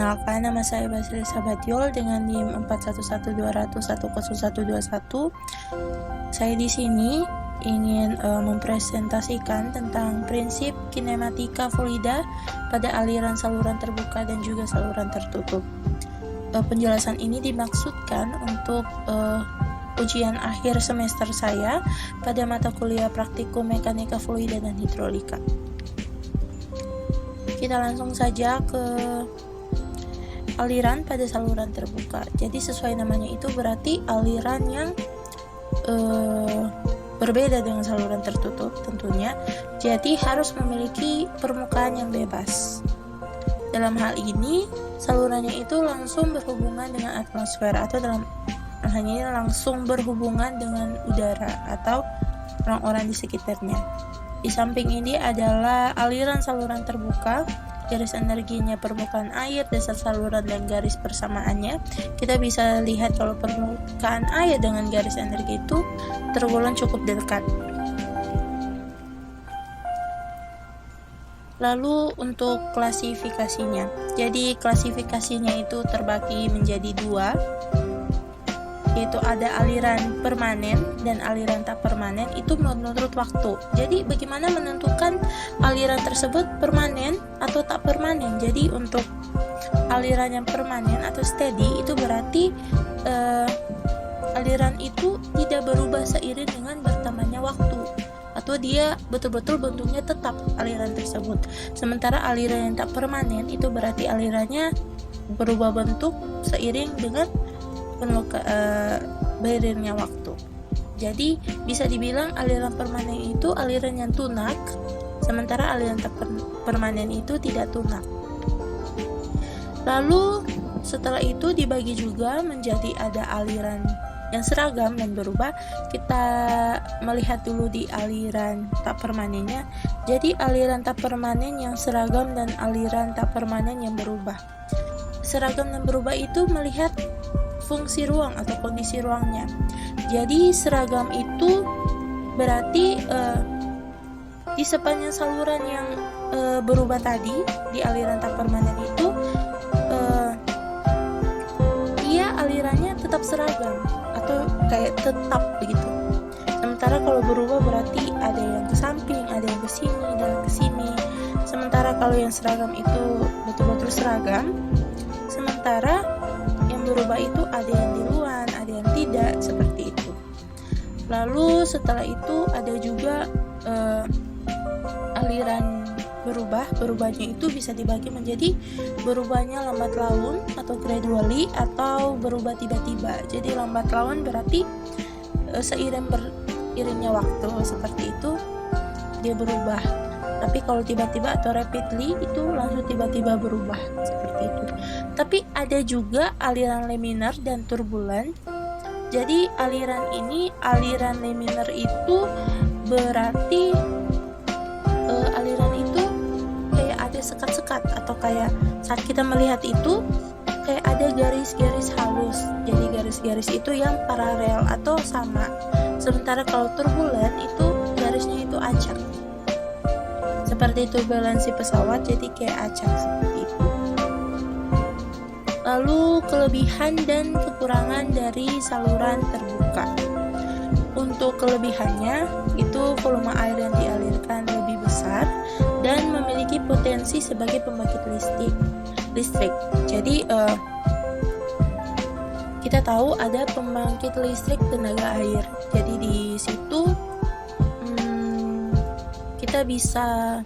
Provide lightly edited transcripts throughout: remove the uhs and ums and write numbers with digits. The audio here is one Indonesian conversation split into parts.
Perkenalkan, nama saya Basilisa Batiol dengan NIM 411200100121. Saya di sini ingin mempresentasikan tentang prinsip kinematika fluida pada aliran saluran terbuka dan juga saluran tertutup. Penjelasan ini dimaksudkan untuk ujian akhir semester saya pada mata kuliah praktikum mekanika fluida dan hidrolika. Kita langsung saja ke aliran pada saluran terbuka. Jadi sesuai namanya itu berarti aliran yang berbeda dengan saluran tertutup tentunya. Jadi harus memiliki permukaan yang bebas. Dalam hal ini salurannya itu langsung berhubungan dengan atmosfer atau dalam hal ini langsung berhubungan dengan udara atau orang-orang di sekitarnya. Di samping ini adalah aliran saluran terbuka, garis energinya permukaan air, dasar saluran dan garis persamaannya. Kita bisa lihat kalau permukaan air dengan garis energi itu tergolong cukup dekat. Lalu untuk klasifikasinya, jadi klasifikasinya itu terbagi menjadi dua, yaitu ada aliran permanen dan aliran tak permanen itu menurut waktu. Jadi bagaimana menentukan aliran tersebut permanen atau tak permanen? Jadi untuk aliran yang permanen atau steady itu berarti aliran itu tidak berubah seiring dengan bertambahnya waktu, atau dia betul-betul bentuknya tetap aliran tersebut. Sementara aliran yang tak permanen itu berarti alirannya berubah bentuk seiring dengan beriringnya waktu. Jadi bisa dibilang aliran permanen itu aliran yang tunak, sementara aliran tak permanen itu tidak tunak. Lalu setelah itu dibagi juga menjadi ada aliran yang seragam dan berubah. Kita melihat dulu di aliran tak permanennya. Jadi aliran tak permanen yang seragam dan aliran tak permanen yang berubah. Seragam dan berubah itu melihat fungsi ruang atau kondisi ruangnya. Jadi seragam itu berarti di sepanjang saluran yang berubah tadi di aliran tak permanen itu dia alirannya tetap seragam atau kayak tetap begitu. Sementara kalau berubah berarti ada yang ke samping, ada yang ke sini dan ke sini. Sementara kalau yang seragam itu betul-betul seragam, sementara yang berubah itu ada yang di luar, ada yang tidak, seperti itu. Lalu setelah itu ada juga aliran berubahnya itu bisa dibagi menjadi berubahnya lambat laun atau gradually, atau berubah tiba-tiba. Jadi lambat laun berarti beriringnya waktu, seperti itu dia berubah. Tapi kalau tiba-tiba atau rapidly itu langsung tiba-tiba berubah, seperti itu. Tapi ada juga aliran laminar dan turbulen. Jadi aliran laminar itu berarti aliran itu kayak ada sekat-sekat, atau kayak saat kita melihat itu kayak ada garis-garis halus. Jadi garis-garis itu yang paralel atau sama. Sementara kalau turbulen itu garisnya itu acak. Seperti turbulensi pesawat, jadi kayak acak seperti itu. Lalu kelebihan dan kekurangan dari saluran terbuka. Untuk kelebihannya itu volume air yang dialirkan lebih besar dan memiliki potensi sebagai pembangkit listrik. Jadi kita tahu ada pembangkit listrik tenaga air. Jadi di situ kita bisa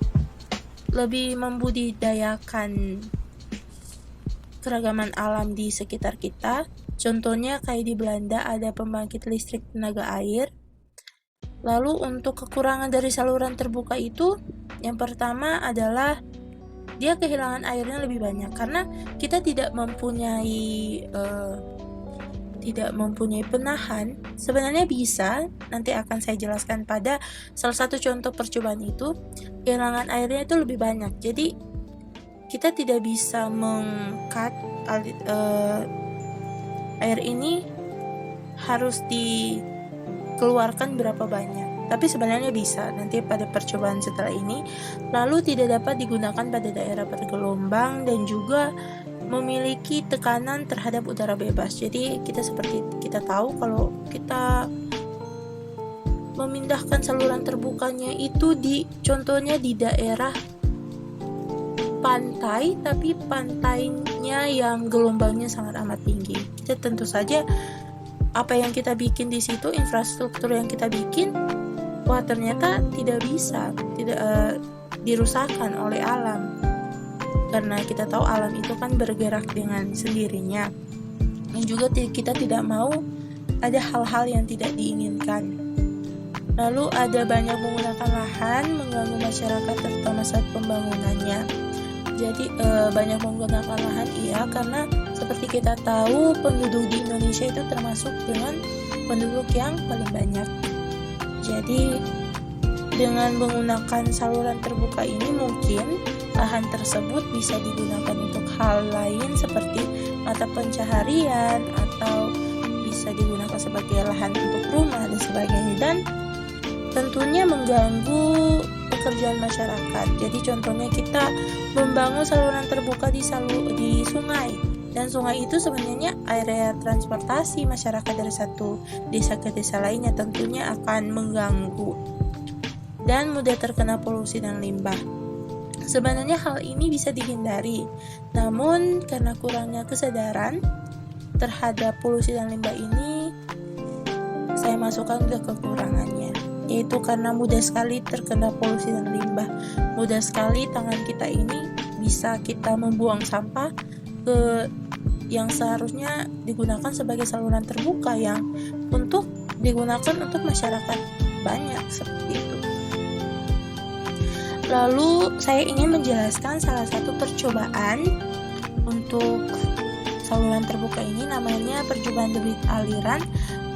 lebih membudidayakan keragaman alam di sekitar kita. Contohnya kayak di Belanda ada pembangkit listrik tenaga air. Lalu untuk kekurangan dari saluran terbuka itu, yang pertama adalah dia kehilangan airnya lebih banyak karena kita tidak mempunyai penahan. Sebenarnya bisa, nanti akan saya jelaskan pada salah satu contoh percobaan itu. Kehilangan airnya itu lebih banyak, jadi kita tidak bisa mengkat air ini harus dikeluarkan berapa banyak, tapi sebenarnya bisa nanti pada percobaan setelah ini. Lalu tidak dapat digunakan pada daerah bergelombang dan juga memiliki tekanan terhadap udara bebas. Jadi seperti kita tahu kalau kita memindahkan saluran terbukanya itu contohnya di daerah pantai, tapi pantainya yang gelombangnya sangat amat tinggi. Kita tentu saja apa yang kita bikin di situ, infrastruktur yang kita bikin, ternyata tidak bisa dirusakkan oleh alam, karena kita tahu alam itu kan bergerak dengan sendirinya, dan juga kita tidak mau ada hal-hal yang tidak diinginkan. Lalu ada banyak menggunakan lahan mengganggu masyarakat terutama saat pembangunannya. Jadi banyak menggunakan lahan, iya, karena seperti kita tahu penduduk di Indonesia itu termasuk dengan penduduk yang paling banyak. Jadi dengan menggunakan saluran terbuka ini mungkin lahan tersebut bisa digunakan untuk hal lain seperti mata pencaharian, atau bisa digunakan sebagai lahan untuk rumah dan sebagainya, dan tentunya mengganggu pekerjaan masyarakat. Jadi contohnya kita membangun saluran terbuka di sungai, dan sungai itu sebenarnya area transportasi masyarakat dari satu desa ke desa lainnya, tentunya akan mengganggu dan mudah terkena polusi dan limbah. Sebenarnya hal ini bisa dihindari, namun karena kurangnya kesadaran terhadap polusi dan limbah ini, saya masukkan ke kekurangannya, yaitu karena mudah sekali terkena polusi dan limbah. Mudah sekali tangan kita ini bisa kita membuang sampah ke yang seharusnya digunakan sebagai saluran terbuka yang untuk digunakan untuk masyarakat banyak, seperti itu. Lalu saya ingin menjelaskan salah satu percobaan untuk saluran terbuka ini, namanya percobaan debit aliran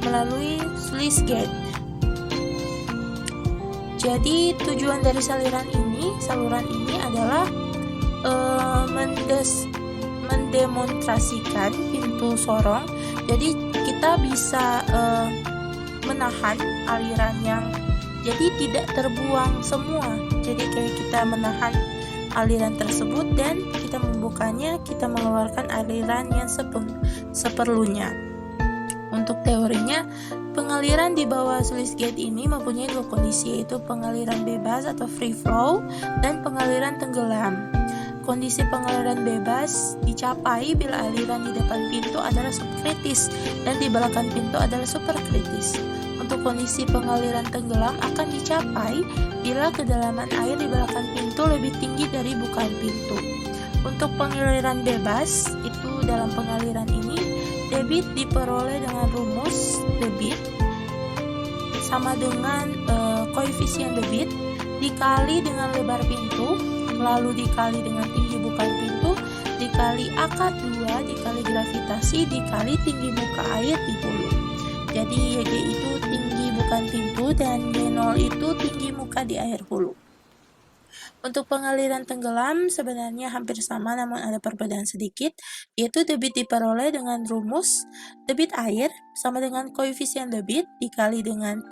melalui sluice gate. Jadi tujuan dari saluran ini adalah mendemonstrasikan pintu sorong. Jadi kita bisa menahan aliran yang jadi tidak terbuang semua. Jadi kayak kita menahan aliran tersebut dan kita membukanya, kita mengeluarkan aliran yang seperlunya. Untuk teorinya, pengaliran di bawah sluice gate ini mempunyai dua kondisi, yaitu pengaliran bebas atau free flow dan pengaliran tenggelam. Kondisi pengaliran bebas dicapai bila aliran di depan pintu adalah subkritis dan di belakang pintu adalah superkritis. Untuk kondisi pengaliran tenggelam akan dicapai bila kedalaman air di belakang pintu lebih tinggi dari bukaan pintu. Untuk pengaliran bebas, itu dalam pengaliran ini, debit diperoleh dengan rumus debit sama dengan koefisien debit dikali dengan lebar pintu, lalu dikali dengan tinggi bukaan pintu, dikali akar 2 dikali gravitasi dikali tinggi muka air di hulu. Jadi YG itu tinggi bukaan pintu dan Y0 itu tinggi muka di air hulu. Untuk pengaliran tenggelam sebenarnya hampir sama, namun ada perbedaan sedikit, yaitu debit diperoleh dengan rumus debit air sama dengan koefisien debit dikali dengan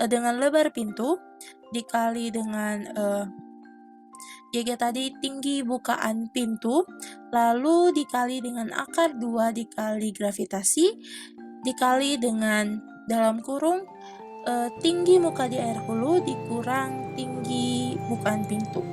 dengan lebar pintu dikali dengan YG tadi tinggi bukaan pintu, lalu dikali dengan akar 2 dikali gravitasi dikali dengan dalam kurung tinggi muka di air hulu dikurang tinggi bukaan pintu.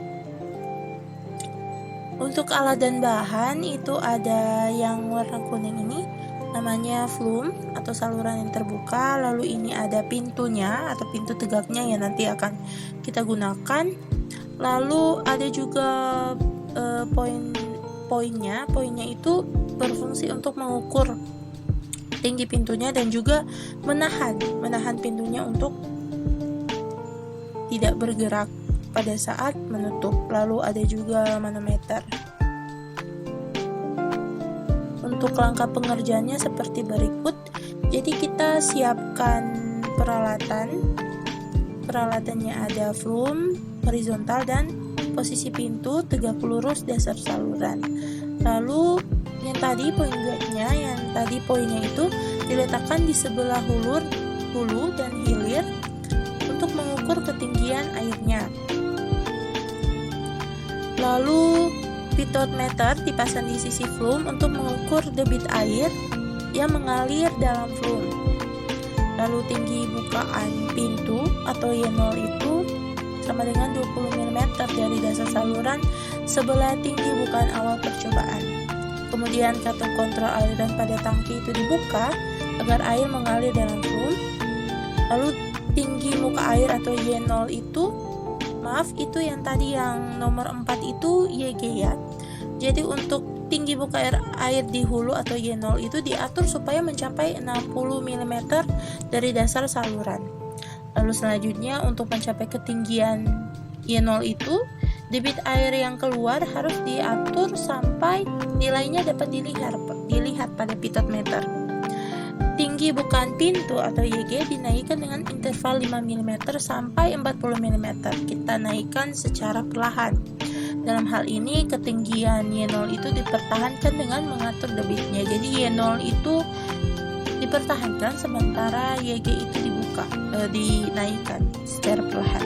Untuk alat dan bahan itu ada yang warna kuning ini, namanya flume atau saluran yang terbuka, lalu ini ada pintunya atau pintu tegaknya yang nanti akan kita gunakan. Lalu ada juga poinnya itu berfungsi untuk mengukur tinggi pintunya dan juga menahan pintunya untuk tidak bergerak pada saat menutup. Lalu ada juga manometer. Untuk langkah pengerjaannya seperti berikut. Jadi kita siapkan peralatannya ada flume horizontal dan posisi pintu tegak lurus dasar saluran. Lalu yang tadi poinnya itu diletakkan di sebelah hulu dan hilir untuk mengukur ketinggian airnya. Lalu pitot meter dipasang di sisi flum untuk mengukur debit air yang mengalir dalam flum. Lalu tinggi bukaan pintu atau Y0 itu sama dengan 20 mm dari dasar saluran sebelah tinggi bukaan awal percobaan. Kemudian kartu kontrol aliran pada tangki itu dibuka agar air mengalir dalam flum. Lalu tinggi muka air atau Y0 itu, itu yang tadi yang nomor 4 itu YG ya. Jadi untuk tinggi muka air di hulu atau Y0 itu diatur supaya mencapai 60 mm dari dasar saluran. Lalu selanjutnya untuk mencapai ketinggian Y0 itu, debit air yang keluar harus diatur sampai nilainya dapat dilihat pada pitot meter. Tinggi bukaan pintu atau YG dinaikkan dengan interval 5 mm sampai 40 mm. Kita naikkan secara perlahan. Dalam hal ini ketinggian Y0 itu dipertahankan dengan mengatur debitnya. Jadi Y0 itu dipertahankan sementara YG itu dinaikkan secara perlahan.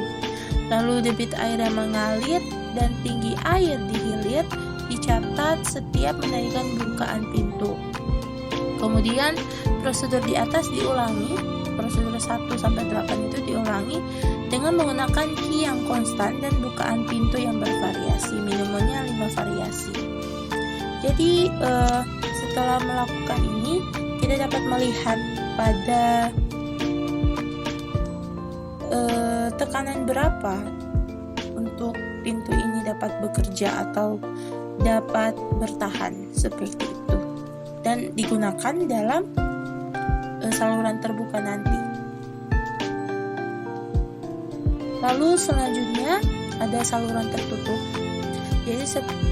Lalu debit air yang mengalir dan tinggi air di hilir dicatat setiap menaikkan bukaan pintu. Kemudian prosedur di atas diulangi, prosedur 1 sampai 8 itu diulangi dengan menggunakan key yang konstan dan bukaan pintu yang bervariasi, minimumnya 5 variasi. Jadi setelah melakukan ini kita dapat melihat pada tekanan berapa untuk pintu ini dapat bekerja atau dapat bertahan seperti itu, dan digunakan dalam saluran terbuka nanti. Lalu selanjutnya ada saluran tertutup. Jadi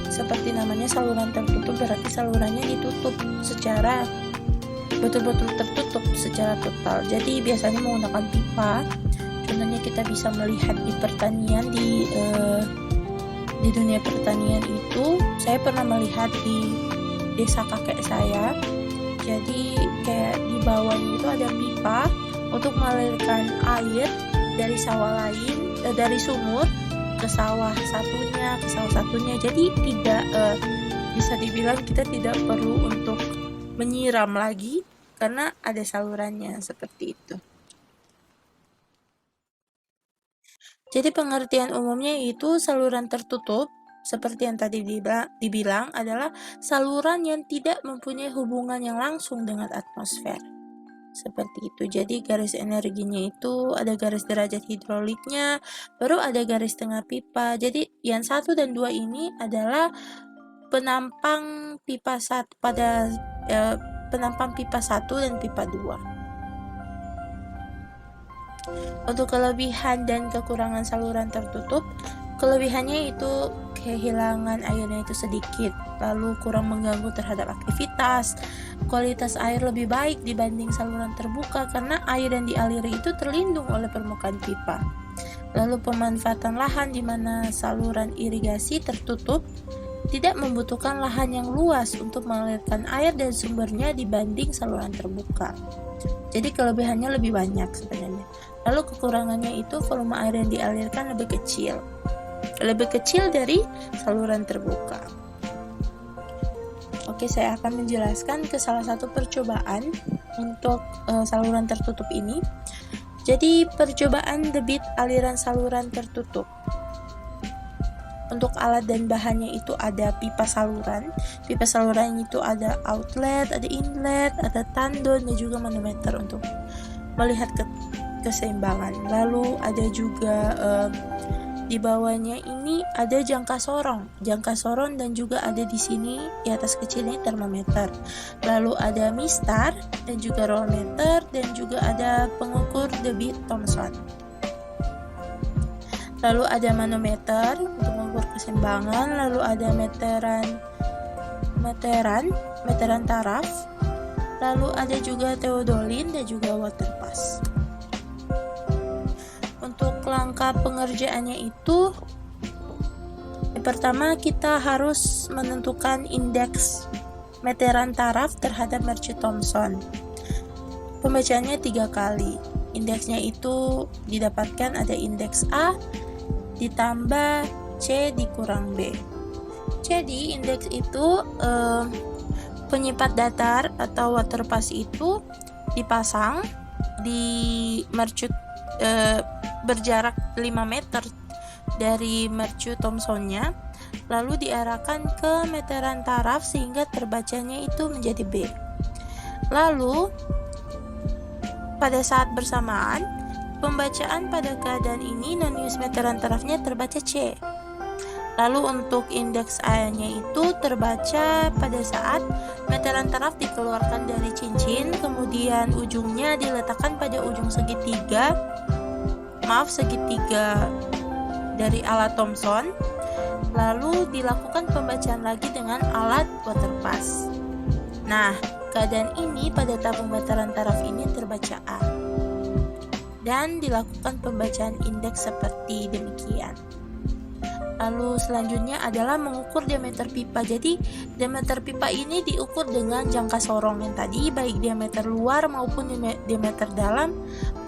seperti namanya saluran tertutup, berarti salurannya ditutup secara betul-betul tertutup secara total. Jadi biasanya menggunakan pipa. Contohnya kita bisa melihat di pertanian di dunia pertanian itu, saya pernah melihat di desa kakek saya. Jadi kayak di bawahnya itu ada pipa untuk mengalirkan air dari sawah lain, dari sumur ke sawah satunya. Jadi tidak bisa dibilang kita tidak perlu untuk menyiram lagi karena ada salurannya seperti itu. Jadi pengertian umumnya itu saluran tertutup seperti yang tadi dibilang adalah saluran yang tidak mempunyai hubungan yang langsung dengan atmosfer. Seperti itu. Jadi garis energinya itu ada garis derajat hidroliknya, baru ada garis tengah pipa. Jadi yang 1 dan 2 ini adalah penampang pipa 1 penampang pipa 1 dan pipa 2. Untuk kelebihan dan kekurangan saluran tertutup, kelebihannya itu kehilangan airnya itu sedikit, lalu kurang mengganggu terhadap aktivitas. Kualitas air lebih baik dibanding saluran terbuka karena air yang dialiri itu terlindung oleh permukaan pipa. Lalu pemanfaatan lahan di mana saluran irigasi tertutup tidak membutuhkan lahan yang luas untuk mengalirkan air dan sumbernya dibanding saluran terbuka. Jadi kelebihannya lebih banyak sebenarnya. Lalu kekurangannya itu volume air yang dialirkan lebih kecil dari saluran terbuka. Oke, saya akan menjelaskan ke salah satu percobaan untuk saluran tertutup ini. Jadi percobaan debit aliran saluran tertutup. Untuk alat dan bahannya itu ada pipa saluran. Pipa saluran itu ada outlet, ada inlet, ada tandon, dan juga manometer untuk melihat keseimbangan. Lalu ada juga di bawahnya ini ada jangka sorong dan juga ada di sini di atas kecilnya termometer. Lalu ada mistar dan juga rolmeter dan juga ada pengukur debit Thomson. Lalu ada manometer untuk mengukur keseimbangan. Lalu ada meteran taraf. Lalu ada juga teodolin dan juga waterpass. Untuk langkah pengerjaannya itu, yang pertama kita harus menentukan indeks meteran taraf terhadap mercu Thomson. Pembacaannya 3 kali. Indeksnya itu didapatkan ada indeks A ditambah C dikurang B. Jadi indeks itu penyipat datar atau water pass itu dipasang di mercut berjarak 5 meter dari mercu Thomsonnya, lalu diarahkan ke meteran taraf sehingga terbacanya itu menjadi B. Lalu pada saat bersamaan pembacaan pada keadaan ini non-news meteran tarafnya terbaca C. Lalu untuk indeks A-nya itu terbaca pada saat meteran taraf dikeluarkan dari cincin, kemudian ujungnya diletakkan pada ujung segitiga dari alat Thomson, lalu dilakukan pembacaan lagi dengan alat water pass. Nah, keadaan ini pada tabung meteran taraf ini terbaca A, dan dilakukan pembacaan indeks seperti demikian. Lalu selanjutnya adalah mengukur diameter pipa. Jadi diameter pipa ini diukur dengan jangka sorong yang tadi, baik diameter luar maupun diameter dalam,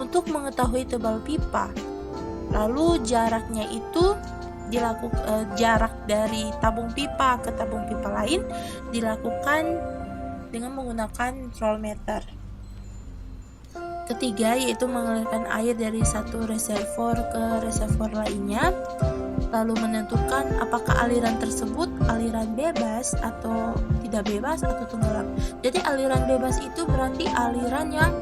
untuk mengetahui tebal pipa. Lalu jaraknya itu jarak dari tabung pipa ke tabung pipa lain dilakukan dengan menggunakan voltmeter. Ketiga yaitu mengalirkan air dari satu reservoir ke reservoir lainnya, lalu menentukan apakah aliran tersebut aliran bebas atau tidak bebas atau tenggelam. Jadi aliran bebas itu berarti aliran yang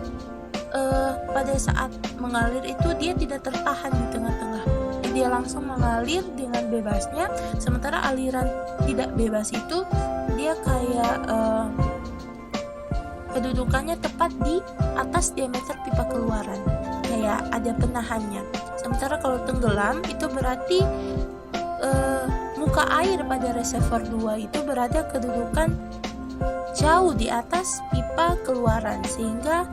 pada saat mengalir itu dia tidak tertahan di tengah-tengah, dia langsung mengalir dengan bebasnya. Sementara aliran tidak bebas itu dia kayak kedudukannya tepat di atas diameter pipa keluaran, kayak ada penahannya. Sementara kalau tenggelam itu berarti muka air pada reservoir 2 itu berada kedudukan jauh di atas pipa keluaran, sehingga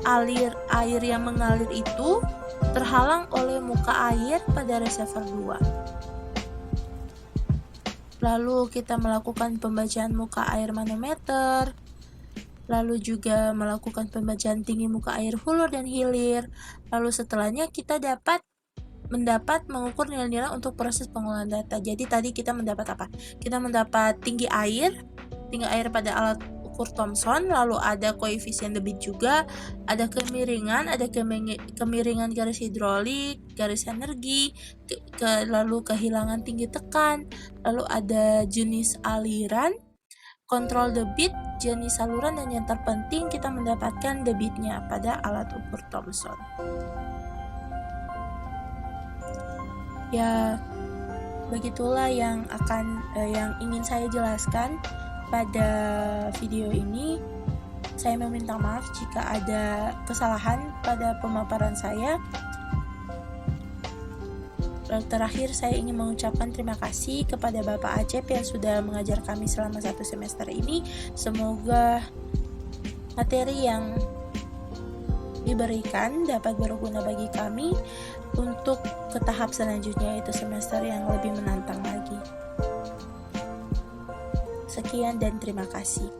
air yang mengalir itu terhalang oleh muka air pada reservoir 2. Lalu kita melakukan pembacaan muka air manometer, lalu juga melakukan pembacaan tinggi muka air hulur dan hilir. Lalu setelahnya kita mendapat mengukur nilai-nilai untuk proses pengolahan data. Jadi tadi kita mendapat apa? Kita mendapat tinggi air pada alat ukur Thomson, lalu ada koefisien debit juga, ada kemiringan, kemiringan garis hidrolik, garis energi, lalu kehilangan tinggi tekan, lalu ada jenis aliran, kontrol debit, jenis saluran, dan yang terpenting kita mendapatkan debitnya pada alat ukur Thomson. Ya, begitulah yang ingin saya jelaskan pada video ini. Saya meminta maaf jika ada kesalahan pada pemaparan saya. Lalu terakhir saya ingin mengucapkan terima kasih kepada Bapak Acep yang sudah mengajar kami selama 1 semester ini. Semoga materi yang diberikan dapat berguna bagi kami untuk ke tahap selanjutnya, yaitu semester yang lebih menantang lagi. Sekian dan terima kasih.